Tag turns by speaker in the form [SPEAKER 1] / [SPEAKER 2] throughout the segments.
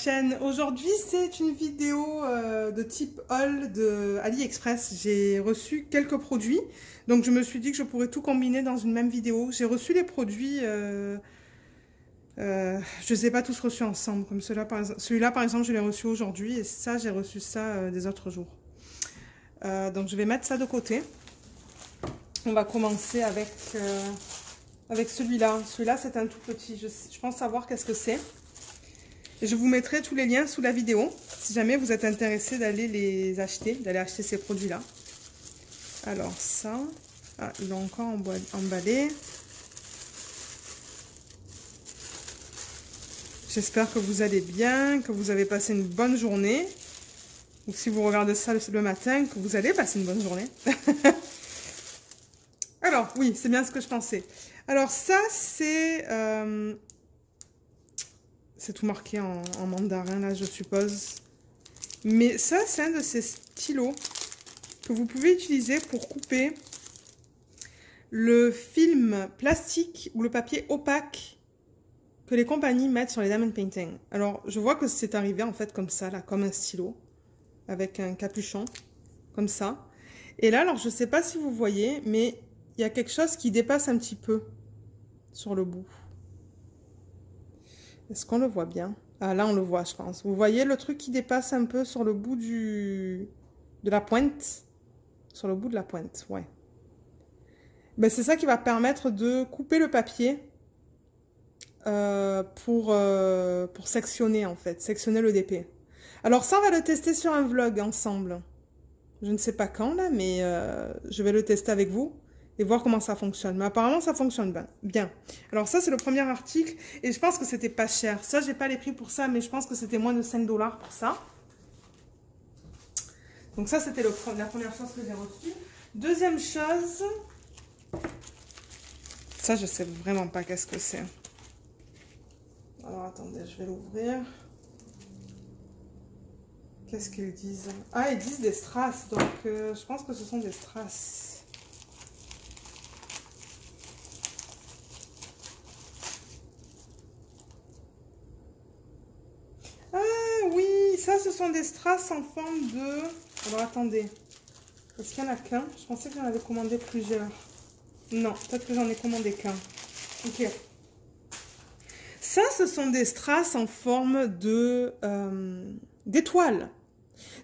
[SPEAKER 1] chaîne. Aujourd'hui c'est une vidéo de type haul de AliExpress. J'ai reçu quelques produits, donc je me suis dit que je pourrais tout combiner dans une même vidéo. J'ai reçu les produits, je ne les ai pas tous reçus ensemble, comme celui-là par exemple je l'ai reçu aujourd'hui et ça j'ai reçu ça des autres jours. Donc je vais mettre ça de côté. On va commencer avec celui-là. Celui-là c'est un tout petit, je pense savoir qu'est-ce que c'est. Je vous mettrai tous les liens sous la vidéo, si jamais vous êtes intéressé d'aller les acheter, d'aller acheter ces produits-là. Alors ça, ils l'ont encore emballé. J'espère que vous allez bien, que vous avez passé une bonne journée. Ou si vous regardez ça le matin, que vous allez passer une bonne journée. Alors, oui, c'est bien ce que je pensais. Alors ça, c'est tout marqué en mandarin, là, je suppose. Mais ça, c'est un de ces stylos que vous pouvez utiliser pour couper le film plastique ou le papier opaque que les compagnies mettent sur les diamond painting. Alors, je vois que c'est arrivé, en fait, comme ça, là, comme un stylo, avec un capuchon, comme ça. Et là, alors, je ne sais pas si vous voyez, mais il y a quelque chose qui dépasse un petit peu sur le bout. Est-ce qu'on le voit bien? Ah, là, on le voit, je pense. Vous voyez le truc qui dépasse un peu sur le bout de la pointe? Sur le bout de la pointe, ouais. Ben, c'est ça qui va permettre de couper le papier pour sectionner, en fait. Sectionner le DP. Alors ça, on va le tester sur un vlog ensemble. Je ne sais pas quand, là, mais je vais le tester avec vous. Et voir comment ça fonctionne. Mais apparemment, ça fonctionne bien. Alors ça, c'est le premier article. Et je pense que c'était pas cher. Ça, j'ai pas les prix pour ça, mais je pense que c'était moins de 5 $ pour ça. Donc ça, c'était la première chose que j'ai reçue. Deuxième chose. Ça, je sais vraiment pas qu'est-ce que c'est. Alors, attendez, je vais l'ouvrir. Qu'est-ce qu'ils disent? Ah, ils disent des strass. Donc, je pense que ce sont des strass. Ça, ce sont des strass en forme de... Alors, attendez. Est-ce qu'il y en a qu'un? Je pensais que j'en avais commandé plusieurs. Non, peut-être que j'en ai commandé qu'un. Ok. Ça, ce sont des strass en forme de d'étoiles.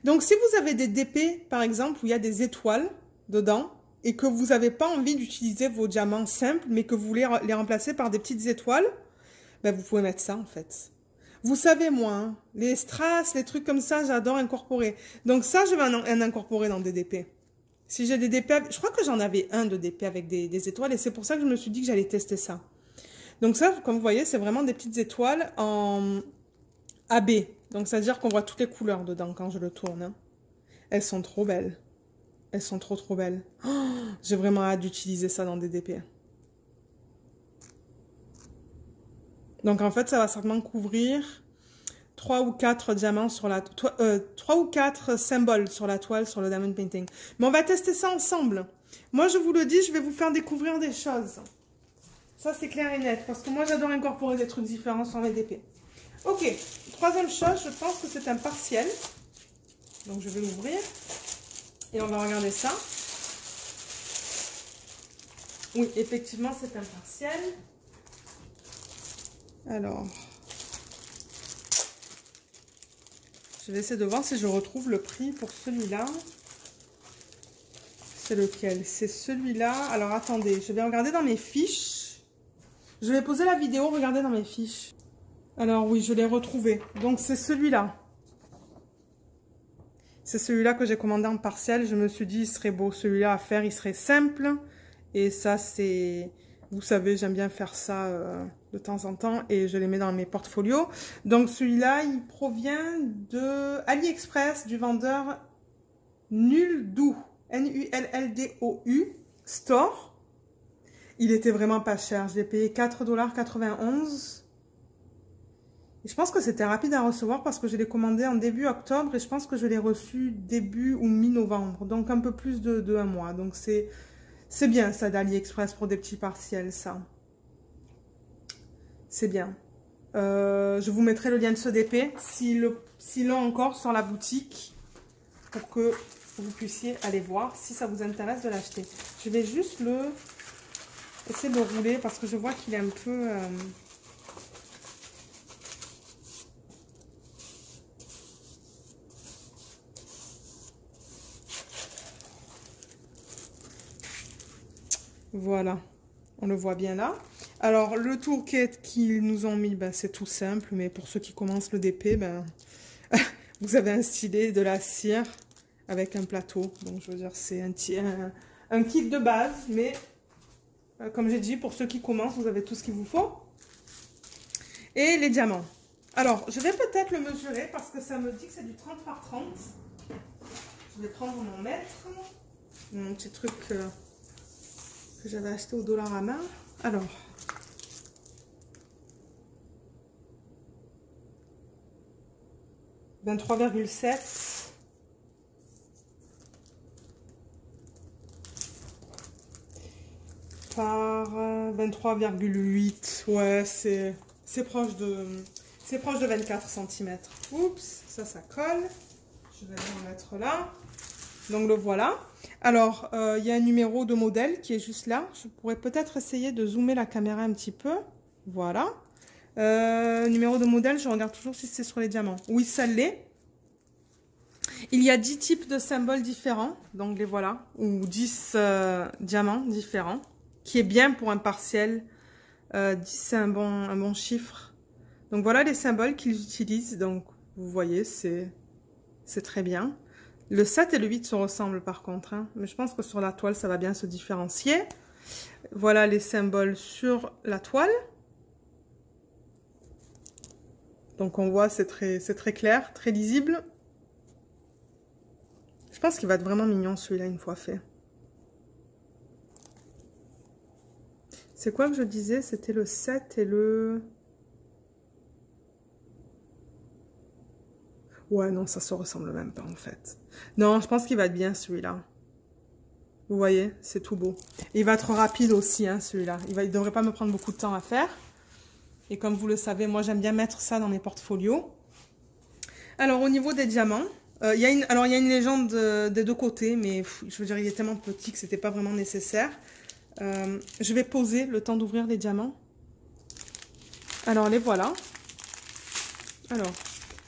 [SPEAKER 1] Donc, si vous avez des DP, par exemple, où il y a des étoiles dedans, et que vous n'avez pas envie d'utiliser vos diamants simples, mais que vous voulez les remplacer par des petites étoiles, ben, vous pouvez mettre ça, en fait. Vous savez, moi, hein, les strass, les trucs comme ça, j'adore incorporer. Donc ça, je vais en incorporer dans des DP. Si j'ai des DP, je crois que j'en avais un de DP avec des étoiles et c'est pour ça que je me suis dit que j'allais tester ça. Donc ça, comme vous voyez, c'est vraiment des petites étoiles en AB. Donc ça veut dire qu'on voit toutes les couleurs dedans quand je le tourne. Hein. Elles sont trop belles. Elles sont trop belles. Oh, j'ai vraiment hâte d'utiliser ça dans des DP. Donc en fait, ça va certainement couvrir 3 ou 4 diamants sur la 3 ou 4 symboles sur la toile, sur le diamond painting. Mais on va tester ça ensemble. Moi, je vous le dis, je vais vous faire découvrir des choses. Ça, c'est clair et net, parce que moi, j'adore incorporer des trucs différents sur mes DP. Ok, troisième chose, je pense que c'est un partiel. Donc, je vais l'ouvrir. Et on va regarder ça. Oui, effectivement, c'est un partiel. Alors, je vais essayer de voir si je retrouve le prix pour celui-là. C'est lequel? C'est celui-là. Alors, attendez, je vais regarder dans mes fiches. Je vais poser la vidéo, regarder dans mes fiches. Alors, oui, je l'ai retrouvé. Donc, c'est celui-là. C'est celui-là que j'ai commandé en partiel. Je me suis dit, il serait beau celui-là à faire. Il serait simple. Et ça, c'est... Vous savez, j'aime bien faire ça de temps en temps et je les mets dans mes portfolios. Donc celui-là, il provient de AliExpress, du vendeur Nuldou, N-U-L-L-D-O-U, Store. Il était vraiment pas cher, je l'ai payé 4,91 $. Et je pense que c'était rapide à recevoir parce que je l'ai commandé en début octobre et je pense que je l'ai reçu début ou mi-novembre, donc un peu plus de un mois. Donc c'est bien ça d'AliExpress pour des petits partiels, ça. C'est bien. Je vous mettrai le lien de ce DP s'ils l'ont encore sur la boutique pour que vous puissiez aller voir si ça vous intéresse de l'acheter. Je vais juste essayer de le rouler parce que je vois qu'il est un peu... Voilà, on le voit bien là. Alors, le toolkit qu'ils nous ont mis, ben, c'est tout simple, mais pour ceux qui commencent le DP, ben, vous avez un stylet, de la cire avec un plateau. Donc, je veux dire, c'est un kit de base, mais comme j'ai dit, pour ceux qui commencent, vous avez tout ce qu'il vous faut. Et les diamants. Alors, je vais peut-être le mesurer parce que ça me dit que c'est du 30 par 30. Je vais prendre mon mètre, mon petit truc que j'avais acheté au Dollarama. Alors, « 23,7 » par 23,8. Ouais, c'est proche de 24 cm. Oups, ça colle. Je vais le remettre là. Donc le voilà. Alors, il y a un numéro de modèle qui est juste là. Je pourrais peut-être essayer de zoomer la caméra un petit peu. Voilà. Numéro de modèle, je regarde toujours si c'est sur les diamants. Oui, ça l'est. Il y a 10 types de symboles différents. Donc les voilà. Ou 10 diamants différents. Qui est bien pour un partiel. 10, c'est un bon chiffre. Donc voilà les symboles qu'ils utilisent. Donc vous voyez, c'est très bien. Le 7 et le 8 se ressemblent par contre, hein, mais je pense que sur la toile, ça va bien se différencier. Voilà les symboles sur la toile. Donc on voit, c'est très clair, très lisible. Je pense qu'il va être vraiment mignon celui-là une fois fait. C'est quoi que je disais? C'était le 7 et le... Ouais, non, ça se ressemble même pas en fait. Non, je pense qu'il va être bien celui-là. Vous voyez, c'est tout beau. Et il va être rapide aussi, hein, celui-là. Il devrait pas me prendre beaucoup de temps à faire. Et comme vous le savez, moi j'aime bien mettre ça dans mes portfolios. Alors au niveau des diamants, il y a une légende des deux côtés, mais je veux dire, il est tellement petit que c'était pas vraiment nécessaire. Je vais poser le temps d'ouvrir les diamants. Alors les voilà. Alors...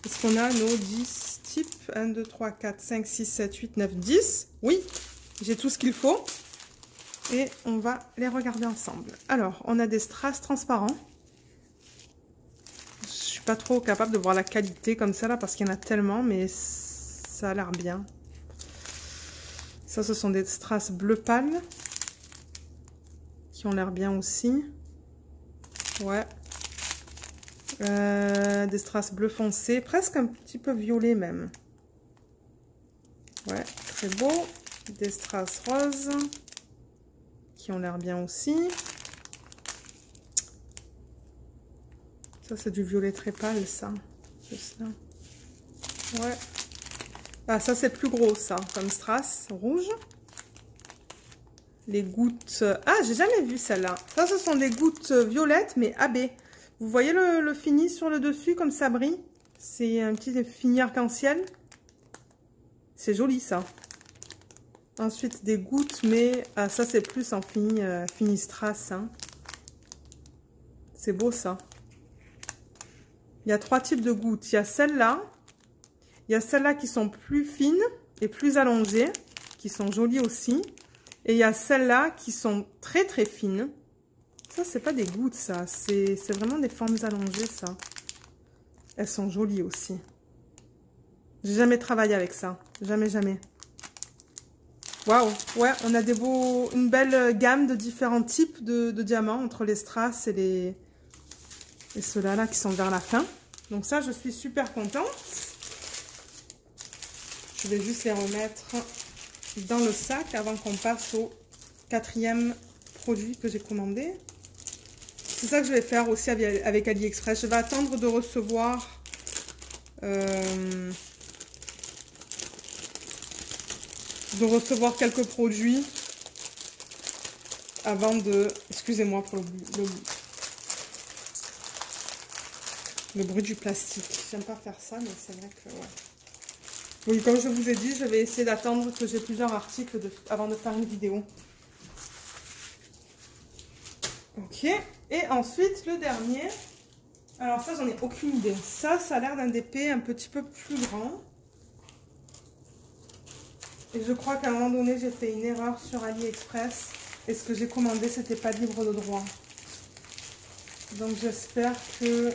[SPEAKER 1] Est-ce qu'on a nos 10 types? 1, 2, 3, 4, 5, 6, 7, 8, 9, 10. Oui, j'ai tout ce qu'il faut. Et on va les regarder ensemble. Alors, on a des strass transparents. Je suis pas trop capable de voir la qualité comme ça là parce qu'il y en a tellement, mais ça a l'air bien. Ça, ce sont des strass bleu pâle qui ont l'air bien aussi. Ouais. Des strass bleu foncé, presque un petit peu violet même. Ouais, très beau. Des strass roses qui ont l'air bien aussi. Ça, c'est du violet très pâle, ça. Juste là. Ouais. Ah, ça, c'est plus gros, ça, comme strass rouge. Les gouttes... Ah, j'ai jamais vu celle-là. Ça, ce sont des gouttes violettes, mais AB. Vous voyez le fini sur le dessus, comme ça brille? C'est un petit fini arc-en-ciel. C'est joli, ça. Ensuite, des gouttes, mais ah, ça, c'est plus en fini strass. Hein. C'est beau, ça. Il y a 3 types de gouttes. Il y a celle-là. Il y a celles-là qui sont plus fines et plus allongées, qui sont jolies aussi. Et il y a celles-là qui sont très, très fines. Ça, c'est pas des gouttes, ça. C'est vraiment des formes allongées, ça. Elles sont jolies aussi. J'ai jamais travaillé avec ça. Jamais, jamais. Waouh. Ouais, on a une belle gamme de différents types de diamants entre les strass et ceux-là là, qui sont vers la fin. Donc ça, je suis super contente. Je vais juste les remettre dans le sac avant qu'on passe au 4e produit que j'ai commandé. C'est ça que je vais faire aussi avec AliExpress. Je vais attendre de recevoir quelques produits avant de... Excusez-moi pour le Le bruit du plastique. J'aime pas faire ça, mais c'est vrai que ouais. Oui, comme je vous ai dit, je vais essayer d'attendre que j'ai plusieurs articles avant de faire une vidéo. Ok. Et ensuite, le dernier. Alors ça, j'en ai aucune idée. Ça a l'air d'un DP un petit peu plus grand. Et je crois qu'à un moment donné, j'ai fait une erreur sur AliExpress. Et ce que j'ai commandé, c'était pas libre de droit. Donc j'espère que...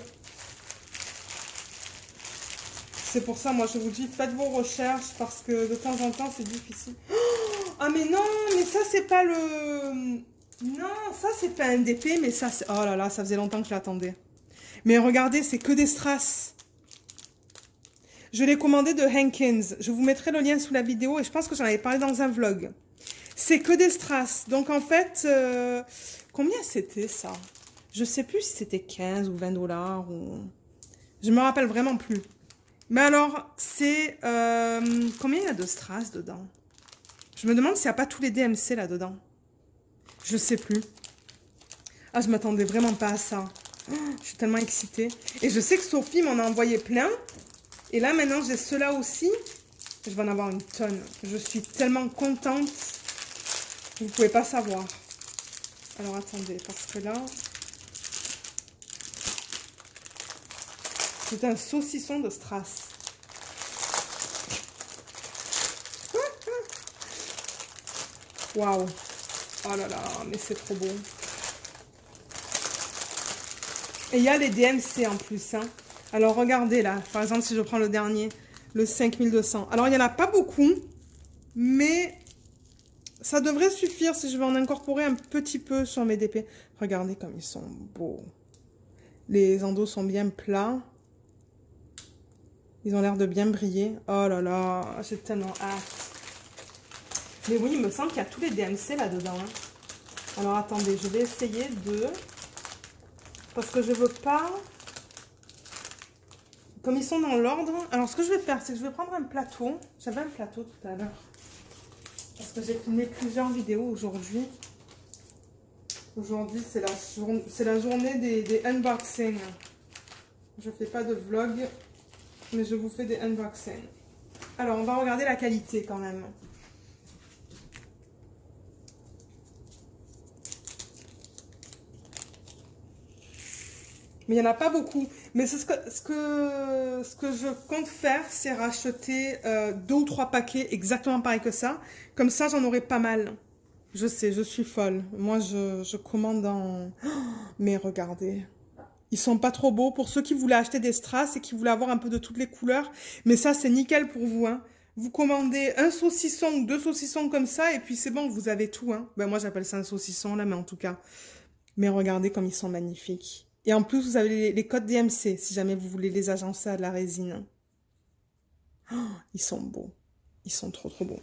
[SPEAKER 1] C'est pour ça, moi, je vous dis, faites vos recherches parce que de temps en temps, c'est difficile. Ah, mais non, mais ça, c'est pas le... Non, ça, c'est pas un DP, mais ça, c'est... Oh là là, ça faisait longtemps que je l'attendais. Mais regardez, c'est que des strass. Je l'ai commandé de Hankins. Je vous mettrai le lien sous la vidéo et je pense que j'en avais parlé dans un vlog. C'est que des strass. Donc, en fait, combien c'était, ça? Je sais plus si c'était 15 ou 20 $ ou... Je me rappelle vraiment plus. Mais alors, c'est... combien il y a de strass dedans? Je me demande s'il n'y a pas tous les DMC là-dedans. Je sais plus. Ah, je m'attendais vraiment pas à ça. Oh, je suis tellement excitée. Et je sais que Sophie m'en a envoyé plein. Et là, maintenant, j'ai ceux-là aussi. Je vais en avoir une tonne. Je suis tellement contente. Vous ne pouvez pas savoir. Alors, attendez, parce que là... C'est un saucisson de strass. Waouh! Oh là là, mais c'est trop beau. Et il y a les DMC en plus. Hein. Alors, regardez là. Par exemple, si je prends le dernier, le 5200. Alors, il n'y en a pas beaucoup, mais ça devrait suffire si je vais en incorporer un petit peu sur mes DP. Regardez comme ils sont beaux. Les endos sont bien plats. Ils ont l'air de bien briller. Oh là là, j'ai tellement hâte. Mais oui, il me semble qu'il y a tous les DMC là-dedans. Hein. Alors, attendez, je vais essayer de... Parce que je veux pas... Comme ils sont dans l'ordre... Alors, ce que je vais faire, c'est que je vais prendre un plateau. J'avais un plateau tout à l'heure. Parce que j'ai filmé plusieurs vidéos aujourd'hui. Aujourd'hui, c'est la journée des unboxings. Je fais pas de vlog, mais je vous fais des unboxings. Alors, on va regarder la qualité quand même. Mais il n'y en a pas beaucoup. Mais ce que je compte faire, c'est racheter 2 ou 3 paquets exactement pareil que ça. Comme ça, j'en aurai pas mal. Je sais, je suis folle. Moi, je commande en... Oh, mais regardez. Ils sont pas trop beaux. Pour ceux qui voulaient acheter des strass et qui voulaient avoir un peu de toutes les couleurs. Mais ça, c'est nickel pour vous. Hein. Vous commandez un saucisson ou 2 saucissons comme ça. Et puis, c'est bon, vous avez tout. Hein. Ben, moi, j'appelle ça un saucisson là, mais en tout cas. Mais regardez comme ils sont magnifiques. Et en plus, vous avez les codes DMC, si jamais vous voulez les agencer à de la résine. Oh, ils sont beaux. Ils sont trop, trop beaux.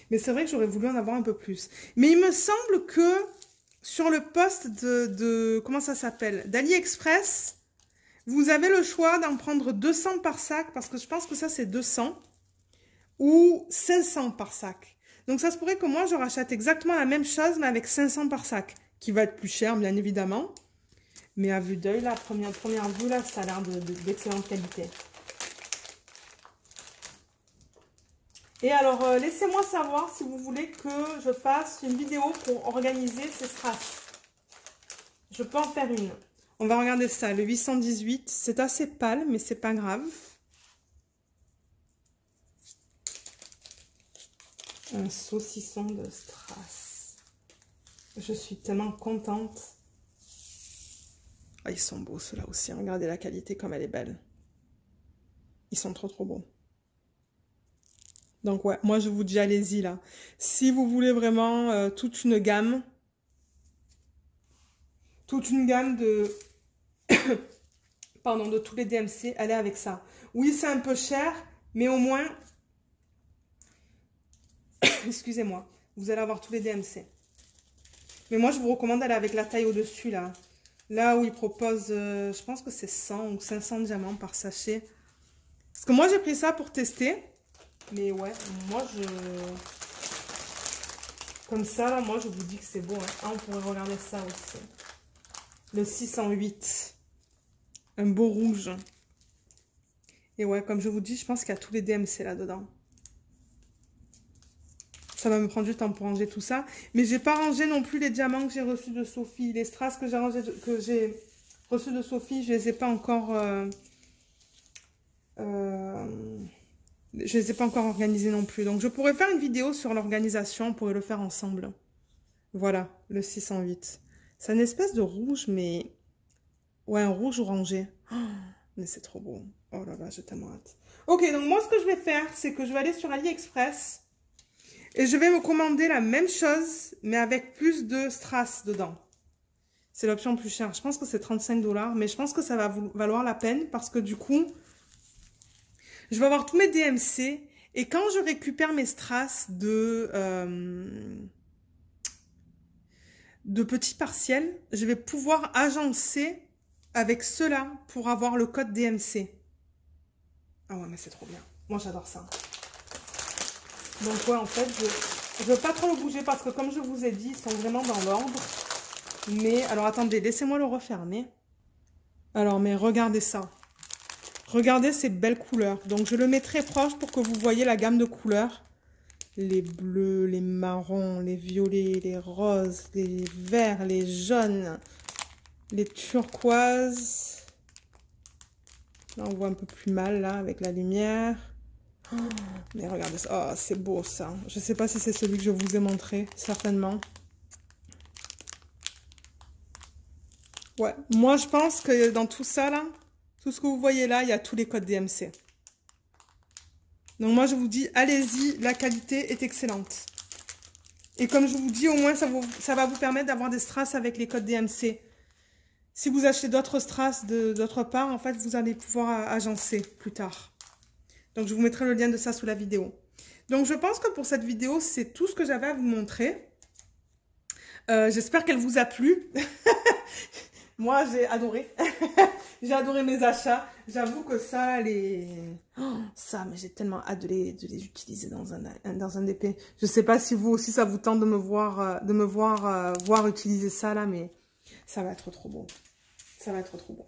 [SPEAKER 1] Mais c'est vrai que j'aurais voulu en avoir un peu plus. Mais il me semble que sur le poste de comment ça s'appelle? d'AliExpress, vous avez le choix d'en prendre 200 par sac, parce que je pense que ça, c'est 200, ou 500 par sac. Donc, ça se pourrait que moi, je rachète exactement la même chose, mais avec 500 par sac, qui va être plus cher, bien évidemment. Mais à vue d'œil, là, première vue, là, ça a l'air d'excellente qualité. Et alors, laissez-moi savoir si vous voulez que je fasse une vidéo pour organiser ces strass. Je peux en faire une. On va regarder ça, le 818. C'est assez pâle, mais c'est pas grave. Un saucisson de strass. Je suis tellement contente. Ah, ils sont beaux ceux-là aussi. Regardez la qualité comme elle est belle. Ils sont trop trop beaux. Donc ouais, moi je vous dis allez-y là. Si vous voulez vraiment toute une gamme de... Pardon, de tous les DMC, allez avec ça. Oui, c'est un peu cher, mais au moins... Excusez-moi, vous allez avoir tous les DMC. Mais moi je vous recommande d'aller avec la taille au-dessus là. Là où ils proposent, je pense que c'est 100 ou 500 diamants par sachet. Parce que moi, j'ai pris ça pour tester. Mais ouais, moi, comme ça, là, moi, je vous dis que c'est beau. Hein. Ah, on pourrait regarder ça aussi. Le 608. Un beau rouge. Et ouais, comme je vous dis, je pense qu'il y a tous les DMC là-dedans. Ça va me prendre du temps pour ranger tout ça. Mais j'ai pas rangé non plus les diamants que j'ai reçus de Sophie. Les strass que j'ai reçus de Sophie, je les ai pas encore... je les ai pas encore organisés non plus. Donc je pourrais faire une vidéo sur l'organisation. On pourrait le faire ensemble. Voilà, le 608. C'est une espèce de rouge, mais... Ouais, un rouge orangé. Oh, mais c'est trop beau. Oh là là, j'ai tellement hâte. Ok, donc moi, ce que je vais faire, c'est que je vais aller sur AliExpress. Et je vais me commander la même chose, mais avec plus de strass dedans. C'est l'option plus chère. Je pense que c'est 35 $, mais je pense que ça va valoir la peine parce que du coup, je vais avoir tous mes DMC. Et quand je récupère mes strass de petits partiels, je vais pouvoir agencer avec ceux-là pour avoir le code DMC. Ah ouais, mais c'est trop bien. Moi, j'adore ça. Donc ouais, en fait, je ne veux pas trop le bouger parce que comme je vous ai dit, ils sont vraiment dans l'ordre. Mais, alors attendez, laissez-moi le refermer. Alors, mais regardez ça. Regardez ces belles couleurs. Donc, je le mets très proche pour que vous voyez la gamme de couleurs. Les bleus, les marrons, les violets, les roses, les verts, les jaunes, les turquoises. Là, on voit un peu plus mal, là, avec la lumière. Oh, mais regardez ça. Oh, c'est beau, ça. Je ne sais pas si c'est celui que je vous ai montré. Certainement. Ouais. Moi, je pense que dans tout ça, là, tout ce que vous voyez là, il y a tous les codes DMC. Donc, moi, je vous dis, allez-y. La qualité est excellente. Et comme je vous dis, au moins, ça va vous permettre d'avoir des strass avec les codes DMC. Si vous achetez d'autres strass d'autre part, en fait, vous allez pouvoir agencer plus tard. Donc, je vous mettrai le lien de ça sous la vidéo. Donc, je pense que pour cette vidéo, c'est tout ce que j'avais à vous montrer. J'espère qu'elle vous a plu. Moi, j'ai adoré. J'ai adoré mes achats. J'avoue que ça, ça, mais j'ai tellement hâte de les utiliser dans un DP. Je ne sais pas si vous aussi, ça vous tente de me voir utiliser ça là, mais ça va être trop beau. Ça va être trop beau.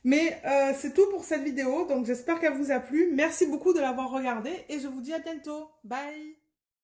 [SPEAKER 1] Mais c'est tout pour cette vidéo. Donc, j'espère qu'elle vous a plu. Merci beaucoup de l'avoir regardée et je vous dis à bientôt. Bye!